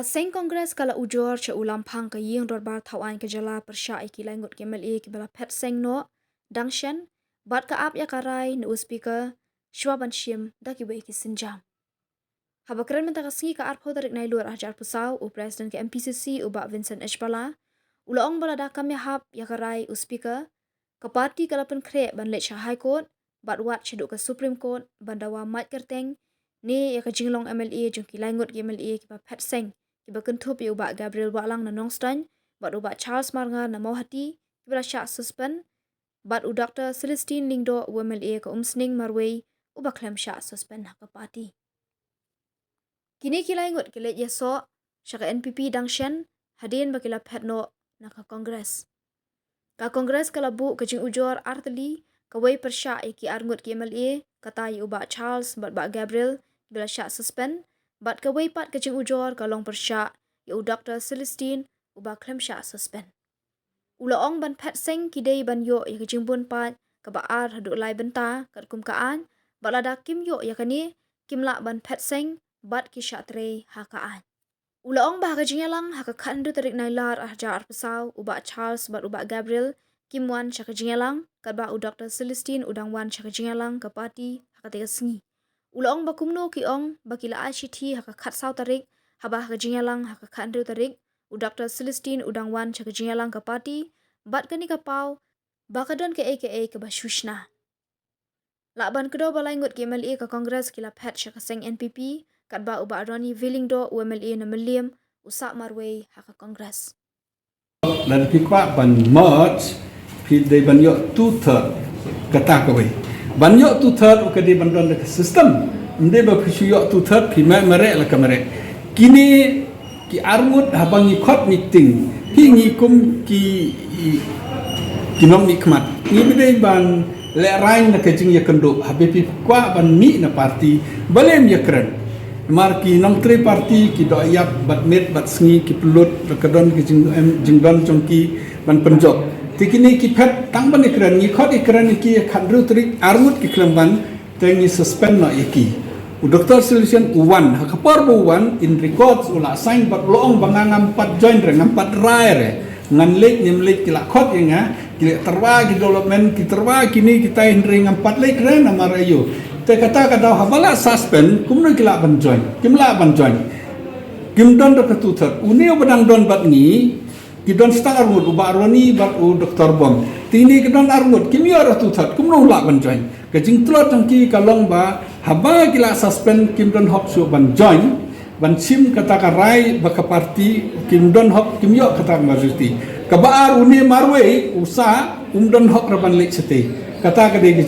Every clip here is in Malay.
Seng Kongres kala ujor cha ulam phang ka ying dorbar thawan ke jala persya iki langut ke MLA ke bala phet seng no dangshan bat ka ap ya karai no speaker shwaban shim da ki bai ki sinjam habakran menta kasngi ka arpho tarik nai luar ajar pusau u president ke MPCC u ba Vincent H Pala ulaong bala da kam ya hap ya karai u speaker ka parti kala pen kre ban le cha high court bat wat chadu ka supreme court bandawa mat kerteng ni ya ka jinglong MLA jongki langut ke MLA ki ba phet seng kiba kentup ya uba Gabriel Walang na Nongstan, bat uba Charles Marga na Mohati, kiba syak suspend, bat u Dr. Celestine Lingdo UMLA ka umsning marway, uba klem syak suspend haka parti. Kini kila ingut kila yaso, syaka NPP dangshan, hadin bakila petno na ka Kongres. Ka Kongres kala bu kajing ujor arteli, kawai persyak iki arngut ki MLA, kata ya uba Charles, bat ba Gabriel, bila syak suspend, bat kawai pat kajing ujor kalong persyak ya Dr. Celestine uba klem syak suspend. Ulaong ban pet seng kidei ban yo ya kajing bun pat kabaar haduk lai benta kat kumkaan bat lada kim yo ya kani kimlak ban pet seng bat ki syak tre hakaan. Ulaong bah kajing yalang haka kandu tarik nailar ahjar pesau uba Charles bat uba Gabriel kim wan syak kajing yalang kat ba Dr. Celestine udang wan syak kajing yalang ka parti haka tega sengi. Ulaong bakumno ki ong bakila ICT haka kat sau tarik habah ka jingalang haka kandu tarik u Dr. Celestine udang wan chaka jingalang ka parti bat kani ka pau bakadon ke AKA ke basushna. Lakban kedo balangut ke MLA ka Kongres kila pet chaka seng NPP kat ba uba Ronnie Villingdo UMLA na Meliam usak marway haka Kongres. Dan pikwa ban merge pi de ban yo 2/3 kata kawai. Ban yo 2/3 ke de ban don ke sistem. Inde ba pisu yo 2/3 pi merek la kamere. Kini ki armut habang ikot meeting hi ngikum ki nom nikmat. Ni bide ban le rain na kajing ya kendo habe pi kwa ban mi na parti balem ya kren. Mar ki nong tre parti ki do ayap bat met bat sngi ki pelut kadon ki jingdon chongki ban penjok. Tikini ki phet tang ban ikran ni khot ikran ki khandru trik armut ki klemban tengi suspend no iki. U Dr. Solution uwan hakapar uwan in records ula sign bat loong bangangam pat join re ngampat raire ngan lek nyem lek kila khot yenga kila terwa ki development ki terwa kini kita hindring ngampat lek re na marayo. Te kata habala suspend kumno kila ban join kimla ban join kimdon do ketutat uni badang don bat ni kidon stang armut uba arwani bat u Dr. Bom tini kidon armut kimio ra tutat kumno la ban join kajing tlot tangki kalong ba haba kila suspend kimdon hop su ban join ban sim kata karai baka parti kimdon hop kimio kata majority kabaar uni marwe usa umdon hop raban lek sete kata kade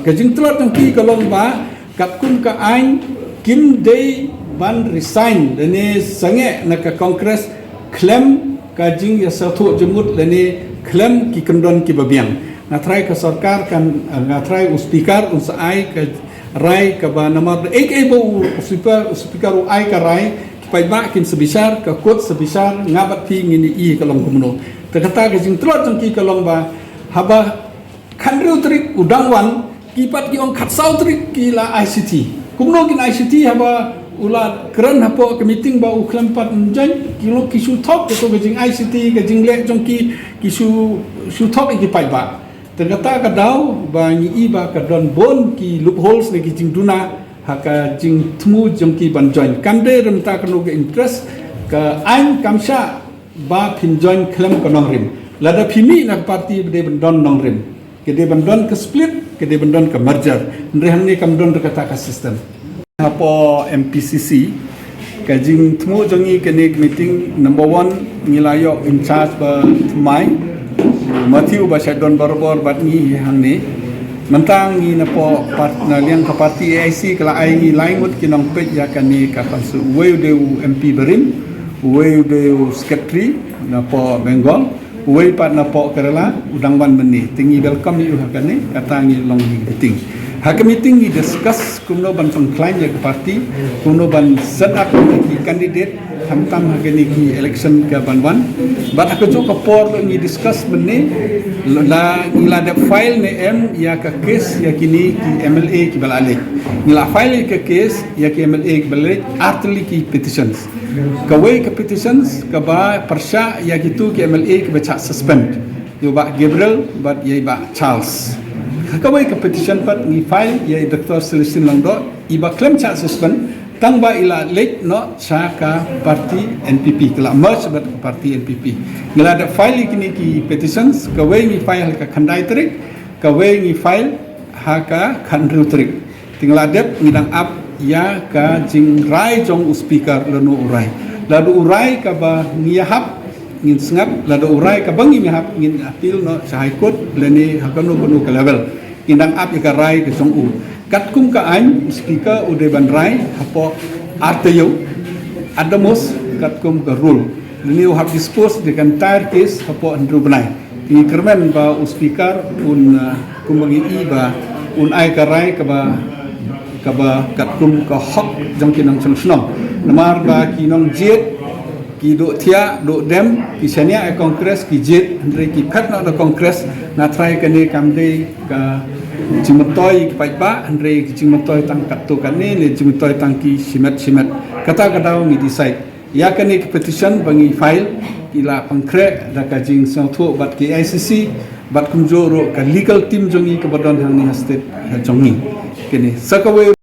kajing tlot tangki kalong ba kapkum ka ain kim day ban resign dene sange naka Kongres claim kajing ya satu jemut lene klaim ki kendon ki babiang ngatrai ke sarkar kan ngatrai speaker unsai ke rai ke ba nomor ek ebo speaker ai ka rai pai ba kin sebesar ke kot sebesar ngabat pi ngini i kalong kumno kata kajing telot jengki kalong ba haba khandru trik udangwan kipat ki ong khatsau trik ki la ICT kumno kin ICT haba ula keren hapo ke meeting ba u klempat njan kilo kisu top to gajing ICT gajing lek jongki kisu top iki pai ba terkata kadau ba ni i ba kadon bon ki loopholes ne gajing duna haka jing tmu jongki ban join kamde remta kanu ke interest ke ain kamsha ba pin join klem kanong rim lada phimi na parti de bandon nong rim ke de bandon ke split ke de bandon ke merger nrehang ni kamdon kata ka system Hapo MPCC kajing temu jongi kenik meeting number 1 nilayo in charge ba Thmai Matthew ba Shadon Barbor batni hangni mentang ni napo partner yang ke parti AIC kala ai ni lainut kinong pet ya kani ka kansu we de MP Berim we de secretary napo Bengal we pat napo Kerala udang ban beni tingi welcome you hakane kata ni long meeting Hak meeting ni discuss kuno ban pengklaim ya ke parti, kuno ban set up ki candidate tam hagani ki election ke banwan. Bat aku jo kapor ni discuss menni la ngila file ni ya ka case ya kini ki MLA ki balale. Ngila file ke case ya ki MLA ki balale artli ki petitions. Kawai ke petitions ka ba persya ya gitu ki MLA ki baca suspend. Yo ba Gabriel bat ye ba Charles. Kawai ke petition pat ni file ye Dr. Celestin Langdo iba claim cha suspend tang ba ila late no cha ka parti NPP kala merge bat parti NPP ngila da file kini ki petitions kawai ni file ka khandai trik kawai ni file ha ka khandru trik tingla dep ngidang up ya ka jing rai jong speaker lanu urai ladu urai ka ba ngiyahap ngin sengap ladu urai ka bangi ngiyahap ngin appeal no sa high court leni hakanu banu ka level indang ap ka rai ke jong u kat kum ka an speaker ude ban rai hapo artayo adamus kat kum ka rule leni you have disposed the entire case hapo andru banai ni kermen ba speaker un kumangi i ba un ai ka rai ka ba kat kum ka hok jong kinang sung namar ba kinong jet ki do thia do dem ki senia e kongres ki jet andre ki phat na do kongres na try kane kamde ka jimotoi ki paiba andre ki jimotoi tang katto kane le jimotoi tang ki simet kata kadau ni decide ya kane ki petition bangi file ila pangkre da ka jing sotho bat ki ICC bat kumjoro ka legal team jongi ka badon hang ni state jongi kene sakawe